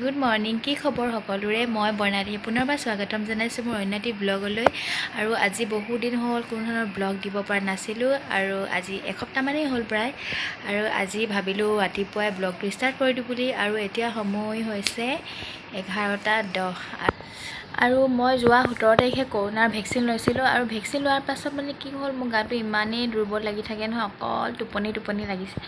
Good morning কি খবৰ সকলোৰে মই বৰ্ণালী পুনৰবাৰ স্বাগতম জনাইছোঁ মোৰ অন্য এটি ব্লগলৈ আৰু আজি বহু দিন হ'ল কোনো ধৰণৰ ব্লগ দিব পৰা নাছিলোঁ আৰু আজি এসপ্তাহমানেই হ'ল প্ৰায় আৰু আজি ভাবিলোঁ ৰাতিপুৱাই ব্লগটো ষ্টাৰ্ট কৰি দিওঁ বুলি আৰু এতিয়া সময় হৈছে 11:10 আৰু মই যোৱা 17 তাৰিখে কৰোনাৰ ভেকচিন লৈছিলোঁ আৰু ভেকচিন লোৱাৰ পাছত মানে কি হ'ল মোৰ গাটো ইমানেই দুৰ্বল লাগি থাকে নহয় অকল টোপনি লাগিছে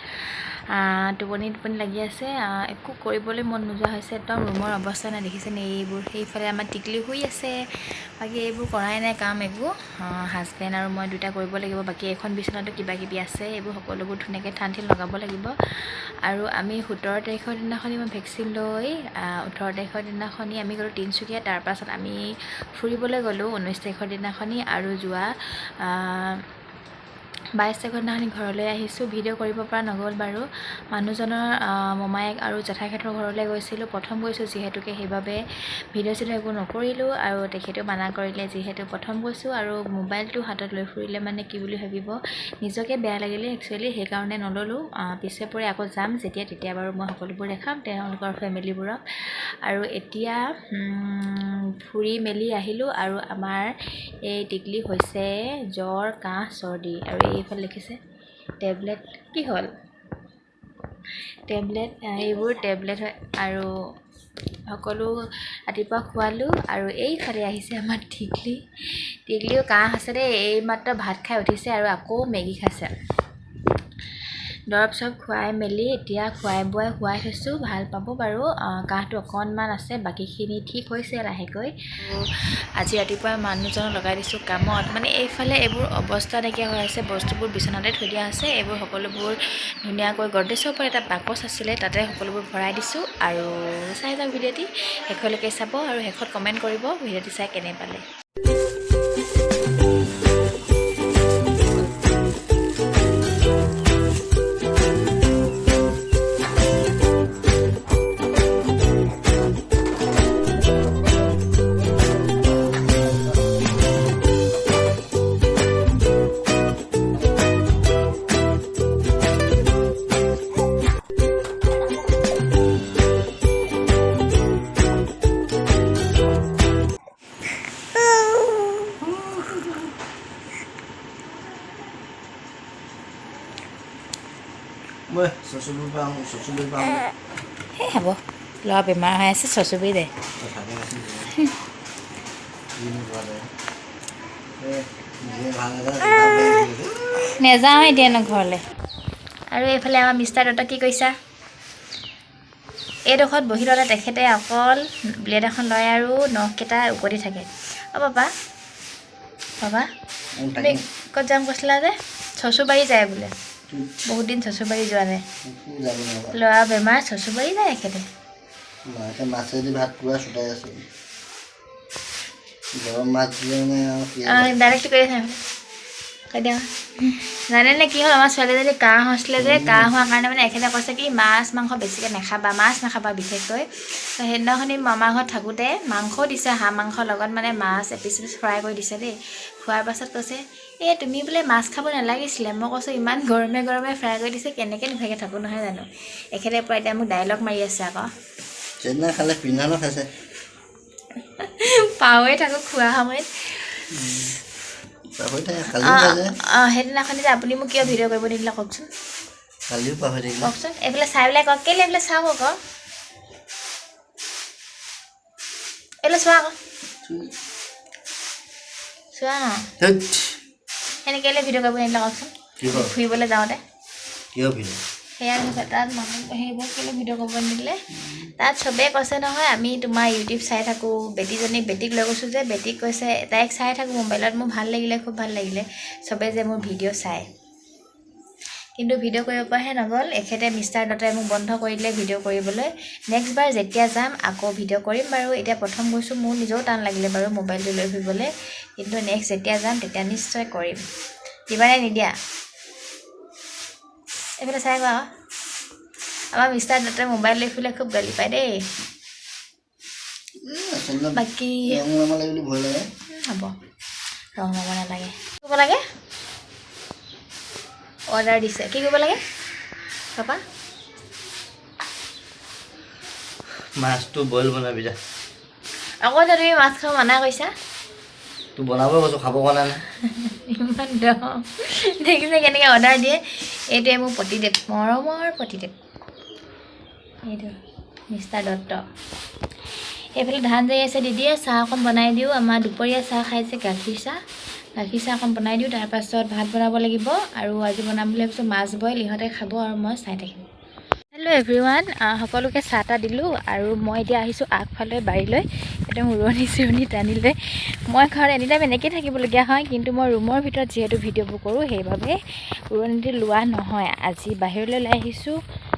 টোপনি লাগি আছে একো কৰিবলৈ মন নোযোৱা হৈছে একদম ৰুমৰ অৱস্থা নাই দেখিছেনে এইবোৰ সেইফালে আমাৰ টিকলি শুই আছে বাকী এইবোৰ কৰাই নাই কাম একো হাজবেণ্ড আৰু মই দুটা কৰিব লাগিব বাকী এখন বিচনাটো কিবাকিবি আছে এইবোৰ সকলোবোৰ ধুনীয়াকৈ ঠান লগাব লাগিব আৰু আমি 17 তাৰিখৰ দিনাখনি মই ভেকচিন লৈ 18 তাৰিখৰ দিনাখনি আমি গ'লোঁ তিনিচুকীয়া তাৰপাছত আমি ফুৰিবলৈ গ'লোঁ 19 তাৰিখৰ দিনাখনি আৰু যোৱা 22 তাৰিখৰ দিনাখনি ঘৰলৈ আহিছোঁ ভিডিঅ' কৰিব পৰা নগ'ল বাৰু মানুহজনৰ মমায়েক আৰু জেঠাইহঁতৰ ঘৰলৈ গৈছিলোঁ প্ৰথম গৈছোঁ যিহেতুকে সেইবাবে ভিডিঅ' চিডিঅ' একো নকৰিলোঁ আৰু তেখেতেও মানা কৰিলে যিহেতু প্ৰথম গৈছোঁ আৰু মোবাইলটো হাতত লৈ ফুৰিলে মানে কি বুলি ভাবিব নিজকে বেয়া লাগিলে একচুৱেলি সেইকাৰণে নল'লোঁ পিছে পৰে আকৌ যাম তেতিয়া বাৰু মই সকলোবোৰ দেখাম তেওঁলোকৰ ফেমিলিবোৰক আৰু এতিয়া ফুৰি মেলি আহিলোঁ আৰু আমাৰ এই টিকলি হৈছে জ্বৰ কাহ চৰ্দি আৰু এইফালে লিখিছে টেবলেট কি হ'ল টেবলেট এইবোৰ টেবলেট হয় আৰু সকলো ৰাতিপুৱা খোৱালোঁ আৰু এইফালে আহিছে আমাৰ টিকলিও কাহ আছে দেই এই মাত্ৰ ভাত খাই উঠিছে আৰু আকৌ মেগী খাইছে দৰৱ চব খুৱাই মেলি এতিয়া খুৱাই থৈছোঁ ভাল পাব বাৰু কাহটো অকণমান আছে বাকীখিনি ঠিক হৈছে লাহেকৈ আজি ৰাতিপুৱা মানুহজনক লগাই দিছোঁ কামত মানে এইফালে এইবোৰ অৱস্থা নাইকিয়া হৈ আছে বস্তুবোৰ বিচনাতে থৈ দিয়া আছে এইবোৰ সকলোবোৰ ধুনীয়াকৈ গড্ৰেজৰ ওপৰত এটা বাকচ আছিলে তাতে সকলোবোৰ ভৰাই দিছোঁ আৰু চাই যাওক ভিডিঅ'টি শেষলৈকে চাব আৰু শেষত কমেণ্ট কৰিব ভিডিঅ'টি চাই কেনে পালে এই হ'ব ল'ৰা বেমাৰ হৈ আছে চচুবি দে নেযাওঁ এতিয়া ন ঘৰলৈ আৰু এইফালে আমাৰ মিষ্টাৰ দত্ত কি কৈছা এইডোখৰত বহি ল'লে তেখেতে অকল ব্লেড এখন লয় আৰু নখকেইটা উপতি থাকে বাবা তুমি ক'ত যাম কৈছিলা যে চচুবাৰী যায় বোলে বহুত দিন চচুবাৰী যোৱা নাই ল'ৰা বেমাৰ চচুবাৰী যায় এখেতে মাছেদি ভাত পুৰা চুটাই আছে গৰম মাছ দিলে ডাইৰেক্ট কৰি আছে কৈ দিয়া জানেনে কি হ'ল আমাৰ ছোৱালীজনী কাহ হৈছিলে যে কাহ হোৱাৰ কাৰণে মানে এখেতে কৈছে কি মাছ মাংস বেছিকৈ মাছ নাখাবা বিশেষকৈ সেইদিনাখনি মামাৰ ঘৰত থাকোঁতে মাংসও দিছে হাঁহ মাংসৰ লগত মানে মাছ এপিচ ফ্ৰাই কৰি দিছে দেই খোৱাৰ পাছত কৈছে এই তুমি বোলে মাছ খাব নালাগিছিলে মই কৈছোঁ ইমান গৰমে ফ্ৰাই কৰি দিছে কেনেকৈ নোখোৱাকৈ থাকোঁ নহয় জানো এখেতে পৰা এতিয়া মোক ডাইলগ মাৰি আছে আকৌ সেইদিনা খালে পিন্ধানো খাইছে পাহৰি থাকোঁ খোৱা সময়ত সেইদিনাখনি যে আপুনি মোক কিয় ভিডিঅ' কৰিব নিদিলে কওকচোন কওকচোন এইফালে চাই পেলাই কওক কেলৈ এইফালে চাওক আকৌ এইফালে চোৱা আকৌ চোৱা এনেকৈ কেলৈ ভিডিঅ' কৰিব নিদিলে কওকচোন ফুৰিবলৈ যাওঁতে সেয়া তাত মানুহ সেইবোৰ কেলৈ ভিডিঅ' কৰিব নিদিলে তাত চবেই কৈছে নহয় আমি তোমাৰ ইউটিউব চাই থাকোঁ বেটিক লৈ গৈছোঁ যে বেটিক কৈছে তাইক চাই থাকোঁ মোবাইলত মোৰ ভাল লাগিলে খুব ভাল লাগিলে চবেই যে মোৰ ভিডিঅ' চায় কিন্তু ভিডিঅ' কৰিব পৰাহে নগ'ল এখেতে মিষ্টাৰ দত্তই মোক বন্ধ কৰি দিলে ভিডিঅ' কৰিবলৈ নেক্সট বাৰ যেতিয়া যাম আকৌ ভিডিঅ' কৰিম বাৰু এতিয়া প্ৰথম গৈছোঁ মোৰ নিজেও টান লাগিলে বাৰু মোবাইলটো লৈ ফুৰিবলৈ কিন্তু নেক্সট যেতিয়া যাম তেতিয়া নিশ্চয় কৰিম দিবানে নিদিয়া এইফালে চাই কোৱা আমাৰ মিষ্টাৰ দত্তই মোবাইল লৈ ফুৰিলে খুব গালি পায় দেই বাকী হ'ব ৰং ল'ব নালাগে কৰিব লাগে অৰ্ডাৰ দিছে কি কৰিব লাগে পাপা মাছটো বইল বনাবি যা আকৌ যে তুমি মাছ খাব মানা কৈছা তোৰ বনাব কৈছোঁ খাব কোৱা নাই ইমান দম দেখিছে কেনেকৈ অৰ্ডাৰ দিয়ে এইটোৱে মোৰ পতিদেৱ মৰমৰ পতিদেৱ এইটো মিষ্টাৰ দত্ত এইফালে ধান যাই আছে দিদিয়ে চাহ অকণ বনাই দিওঁ আমাৰ দুপৰীয়া চাহ খাইছে গাখীৰ চাহ অকণ বনাই দিওঁ তাৰপাছত ভাত বনাব লাগিব আৰু আজি বনাম বুলি ভাবিছোঁ মাছ বইল ইহঁতে খাব আৰু মই চাই থাকিম হেল্ল' এভৰিৱান সকলোকে চাহ তাহ দিলোঁ আৰু মই এতিয়া আহিছোঁ আগফালে বাৰীলৈ একদম উৰণি চুৰণি টানি লৈ মই ঘৰত এনিটাইম এনেকৈয়ে থাকিবলগীয়া হয় কিন্তু মই ৰুমৰ ভিতৰত যিহেতু ভিডিঅ'বোৰ কৰোঁ সেইবাবে উৰণিটো লোৱা নহয় আজি বাহিৰলৈ ওলাই আহিছোঁ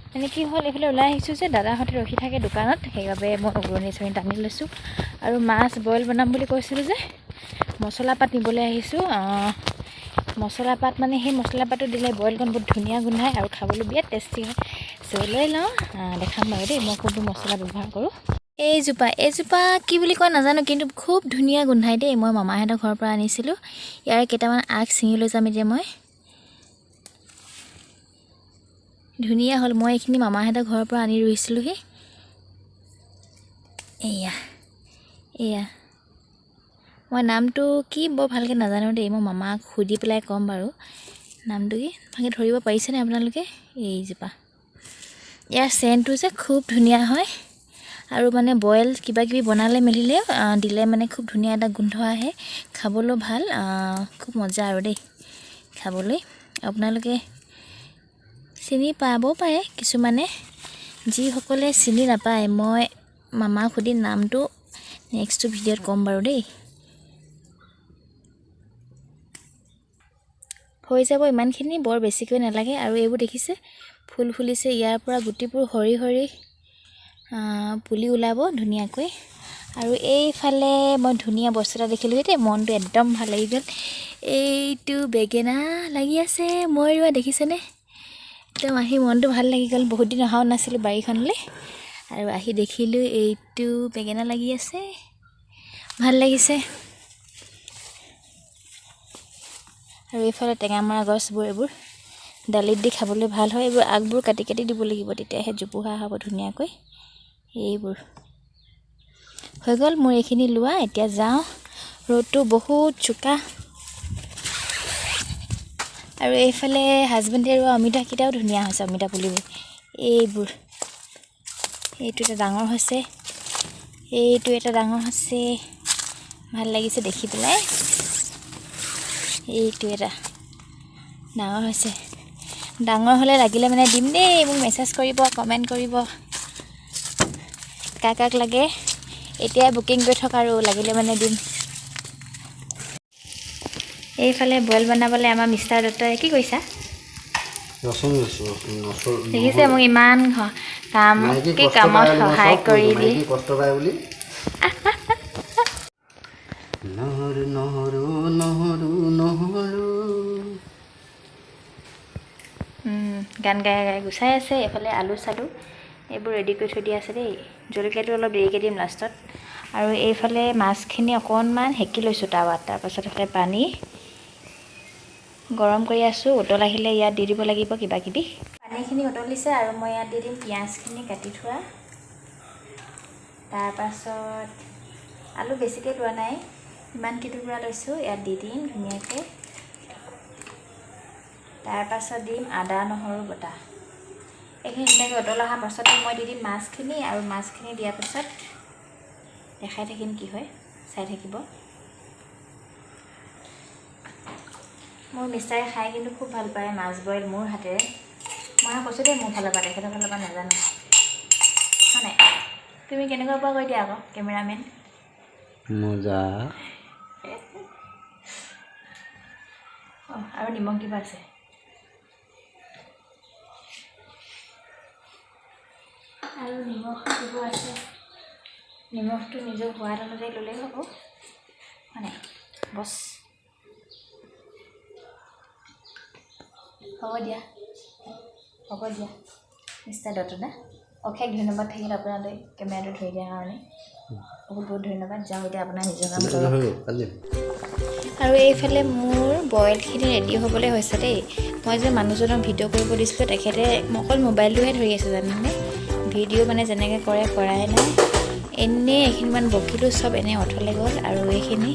মানে কি হ'ল এইফালে ওলাই আহিছোঁ যে দাদাহঁতে ৰখি থাকে দোকানত সেইবাবে মই উৰণি চুৰণি টানি লৈছোঁ আৰু মাছ বইল বনাম বুলি কৈছিলোঁ যে মছলা পাত নিবলৈ আহিছোঁ মছলা পাত মানে সেই মছলা পাতটো দিলে বইলকণ বহুত ধুনীয়া গোন্ধায় আৰু খাবলৈ বিৰাট টেষ্টি হয় চ' লৈ লওঁ দেখাম বাৰু দেই মই কোনটো মছলা ব্যৱহাৰ কৰোঁ এইজোপা কি বুলি কয় নাজানো কিন্তু খুব ধুনীয়া গোন্ধায় দেই মই মামাহঁতৰ ঘৰৰ পৰা আনিছিলোঁ ইয়াৰে কেইটামান আগ ছিঙি লৈ যাম এতিয়া মই ধুনীয়া হ'ল মই এইখিনি মামাহঁতৰ ঘৰৰ পৰা আনি ৰুইছিলোঁহি এয়া মই নামটো কি বৰ ভালকৈ নাজানো দেই মই মামাক সুধি পেলাই ক'ম বাৰু নামটো কি ভালকৈ ধৰিব পাৰিছেনে আপোনালোকে এইজোপা ইয়াৰ চেণ্টটো যে খুব ধুনীয়া হয় আৰু মানে বইল কিবাকিবি বনালে মেলিলে দিলে মানে খুব ধুনীয়া এটা গোন্ধ আহে খাবলৈও ভাল খুব মজা আৰু দেই খাবলৈ আপোনালোকে চিনি পাবও পাৰে কিছুমানে যিসকলে চিনি নাপায় মই মামাক সুধি নামটো নেক্সট ভিডিঅ'ত ক'ম বাৰু দেই হৈ যাব ইমানখিনি বৰ বেছিকৈ নালাগে আৰু এইবোৰ দেখিছে ফুল ফুলিছে ইয়াৰ পৰা গুটিবোৰ সৰি সৰি পুলি ওলাব ধুনীয়াকৈ আৰু এইফালে মই ধুনীয়া বস্তু এটা দেখিলোঁ দেই মনটো একদম ভাল লাগি গ'ল এইটো বেঙেনা লাগি আছে মই ৰোৱা দেখিছেনে একদম আহি মনটো ভাল লাগি গ'ল বহুত দিন অহাও নাছিলোঁ বাৰীখনলৈ আৰু আহি দেখিলোঁ এইটো বেঙেনা লাগি আছে ভাল লাগিছে আৰু এইফালে টেঙামৰা গছবোৰ এইবোৰ দালিত দি খাবলৈ ভাল হয় এইবোৰ আগবোৰ কাটি কাটি দিব লাগিব তেতিয়াহে জোপোহা হ'ব ধুনীয়াকৈ এইবোৰ হৈ গ'ল মোৰ এইখিনি লোৱা এতিয়া যাওঁ ৰ'দটো বহুত চোকা আৰু এইফালে হাজবেণ্ডে ৰোৱা অমিতাকেইটাও ধুনীয়া হৈছে অমিতা পুলিবোৰ এইবোৰ এইটো এটা ডাঙৰ হৈছে এইটো এটা ডাঙৰ হৈছে ভাল লাগিছে দেখি পেলাই এইটো এটা ডাঙৰ হৈছে ডাঙৰ হ'লে লাগিলে মানে দিম দেই মোক মেছেজ কৰিব কমেণ্ট কৰিব কাক লাগে এতিয়াই বুকিং কৰি থক আৰু লাগিলে মানে দিম এইফালে বইল বনাবলৈ আমাৰ মিষ্টাৰ দত্তই কি কৈছা দেখিছে মোক ইমান কামত সহায় কৰি দি গান গাই গাই গুচাই আছে এইফালে আলু চালু এইবোৰ ৰেডি কৰি থৈ দিয়া আছে দেই জলকীয়াটো অলপ দেৰিকৈ দিম লাষ্টত আৰু এইফালে মাছখিনি অকণমান সেকি লৈছোঁ টাৱাত তাৰপাছত এইফালে পানী গৰম কৰি আছোঁ উতল আহিলে ইয়াত দি দিব লাগিব কিবাকিবি পানীখিনি উতলিছে আৰু মই ইয়াত দি দিম পিঁয়াজখিনি কাটি থোৱা তাৰপাছত আলু বেছিকৈ লোৱা নাই ইমানকেইটো টুকুৰা লৈছোঁ ইয়াত দি দিম ধুনীয়াকৈ তাৰপাছত দিম আদা নহৰু বটা এইখিনি ধুনীয়াকৈ উতল অহাৰ পাছতে মই দি দিম মাছখিনি আৰু মাছখিনি দিয়াৰ পাছত দেখাই থাকিম কি হয় চাই থাকিব মোৰ মিষ্টাৰে খাই কিন্তু খুব ভাল পায় মাছ বইল মোৰ হাতেৰে মই কৈছোঁ দেই মোৰ ফালৰ পৰা তেখেতৰ ফালৰ পৰা নাজানো হয় নাই তুমি কেনেকুৱা পোৱা কৈ দিয়া আকৌ কেমেৰামেন মজা আৰু নিমখ কিবা আছে আৰু নিমখ দিব আছে নিমখটো নিজৰ সোৱাদ অনুযায়ী ল'লেই হ'ব মানে বছ হ'ব দিয়া মিষ্টাৰ দত্তদা অশেষ ধন্যবাদ থাকিল আপোনালৈ কেমেৰাটো ধৰি দিয়াৰ কাৰণে বহুত বহুত ধন্যবাদ যাওঁ এতিয়া আপোনাৰ নিজৰ কাম কৰক আৰু এইফালে মোৰ বইলখিনি ৰেডি হ'বলৈ হৈছে দেই মই যে মানুহজনক ভিডিঅ' কৰিব দিছিলোঁ তেখেতে মই অকল মোবাইলটোহে ধৰি আছোঁ জানেনে ভিডিঅ' মানে যেনেকৈ কৰে কৰাই নাই এনেই এইখিনিমান বকিলোঁ চব এনেই অথলে গ'ল আৰু এইখিনি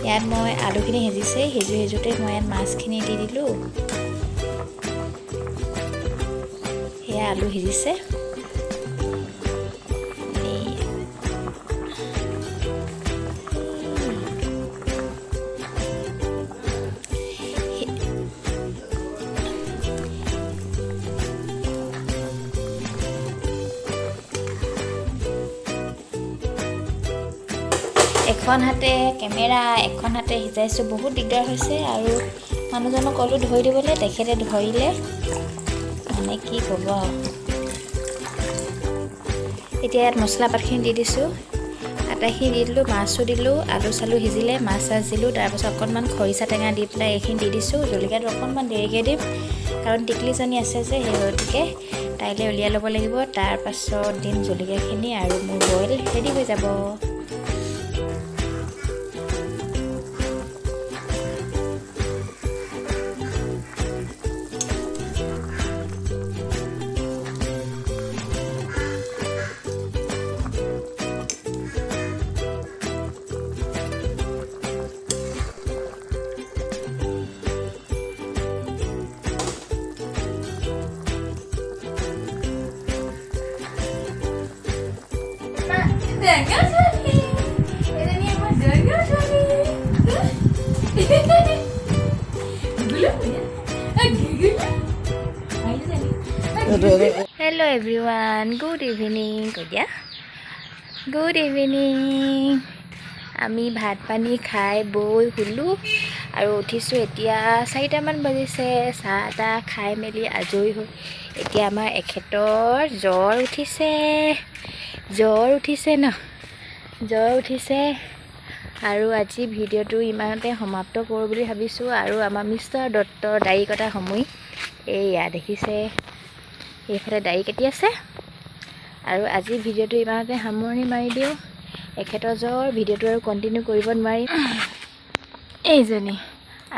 ইয়াত মই আলুখিনি সিজিছে সিজোঁতে মই ইয়াত মাছখিনি দি দিলোঁ সেয়া আলু সিজিছে এখন হাতে কেমেৰা এখন হাতে সিজাইছোঁ বহুত দিগদাৰ হৈছে আৰু মানুহজনক ক'লোঁ ধৰি দিবলৈ তেখেতে ধৰিলে মানে কি ক'ব এতিয়া ইয়াত মছলা পাতখিনি দি দিছোঁ আটাখিনি দি দিলোঁ মাছো দিলোঁ আলু চালু সিজিলে মাছ চাছ দিলোঁ তাৰপাছত অকণমান খৰিচা টেঙা দি পেলাই এইখিনি দি দিছোঁ জলকীয়াটো অকণমান দেৰিকৈ দিম কাৰণ টিকলিজনী আছে যে সেই গতিকে তাইলৈ উলিয়াই ল'ব লাগিব তাৰপাছত দিম জলকীয়াখিনি আৰু মোৰ বইল ৰেডি হৈ যাব Jangan Sony. Ini ni apa jangan Sony. Belum ya? Gigil. Ayo Sony. Hello everyone. Good evening. Kerja. Good evening. আমি ভাত পানী খাই বৈ শুলোঁ আৰু উঠিছোঁ এতিয়া 4টামান বাজিছে চাহ তাহ খাই মেলি আজৰি হৈ এতিয়া আমাৰ এখেতৰ জ্বৰ উঠিছে ন জ্বৰ উঠিছে আৰু আজি ভিডিঅ'টো ইমানতে সমাপ্ত কৰোঁ বুলি ভাবিছোঁ আৰু আমাৰ মিষ্টাৰ দত্তৰ দাড়ি কটা সময় এইয়া দেখিছে এইফালে দাড়ি কাটি আছে আৰু আজি ভিডিঅ'টো ইমানতে সামৰণি মাৰি দিওঁ এখেতৰ জ্বৰ ভিডিঅ'টো আৰু কণ্টিনিউ কৰিব নোৱাৰিম এইজনী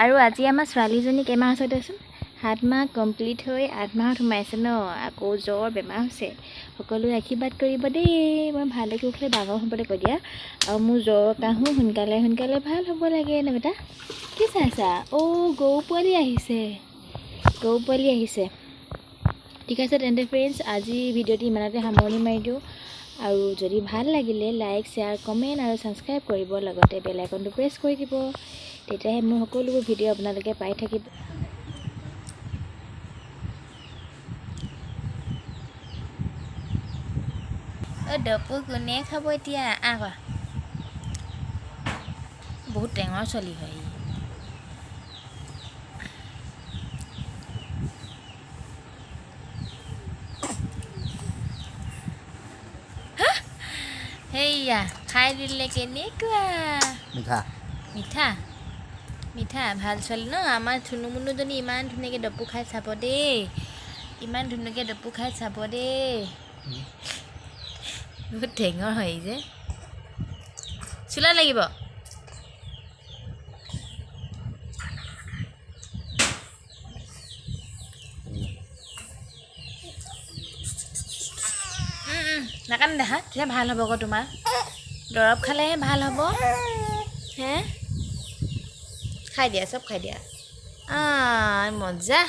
আৰু আজি আমাৰ ছোৱালীজনী কেইমাহ হৈছে দেচোন 7 মাহ কমপ্লিট হৈ 8 মাহত সোমাইছে ন আকৌ জ্বৰ বেমাৰ হৈছে সকলোৱে আশীৰ্বাদ কৰিব দেই মই ভালকৈ উঠিলে ডাঙৰ হ'বলৈ কৈ দিয়া আৰু মোৰ জ্বৰ কাহো সোনকালে ভাল হ'ব লাগে ন বেটা কি চাইছা গৰু পোৱালি আহিছে ঠিক আছে তেন্তে ফ্ৰেণ্ডছ আজি ভিডিঅ'টি ইমানতে সামৰণি মাৰি দিওঁ আৰু যদি ভাল লাগিলে লাইক শ্বেয়াৰ কমেণ্ট আৰু ছাবস্ক্ৰাইব কৰিব লগতে বেল আইকনটো প্ৰেছ কৰি দিব তেতিয়াহে মোৰ সকলোবোৰ ভিডিঅ' আপোনালোকে পাই থাকিব দপু কোনে খাব এতিয়া বহুত টেঙৰ চলি হয় হেইয়া খাই দিলে কেনেকুৱা মিঠা ভাল ছোৱালী ন আমাৰ ধুনুমুনুজনী ইমান ধুনীয়াকৈ দপু খাই চাব দেই বহুত টেঙৰ হয় যে চোলা লাগিব নাকান্দে দেখা তেতিয়া ভাল হ'ব আকৌ তোমাৰ দৰৱ খালেহে ভাল হ'ব হে খাই দিয়া চব খাই দিয়া মজা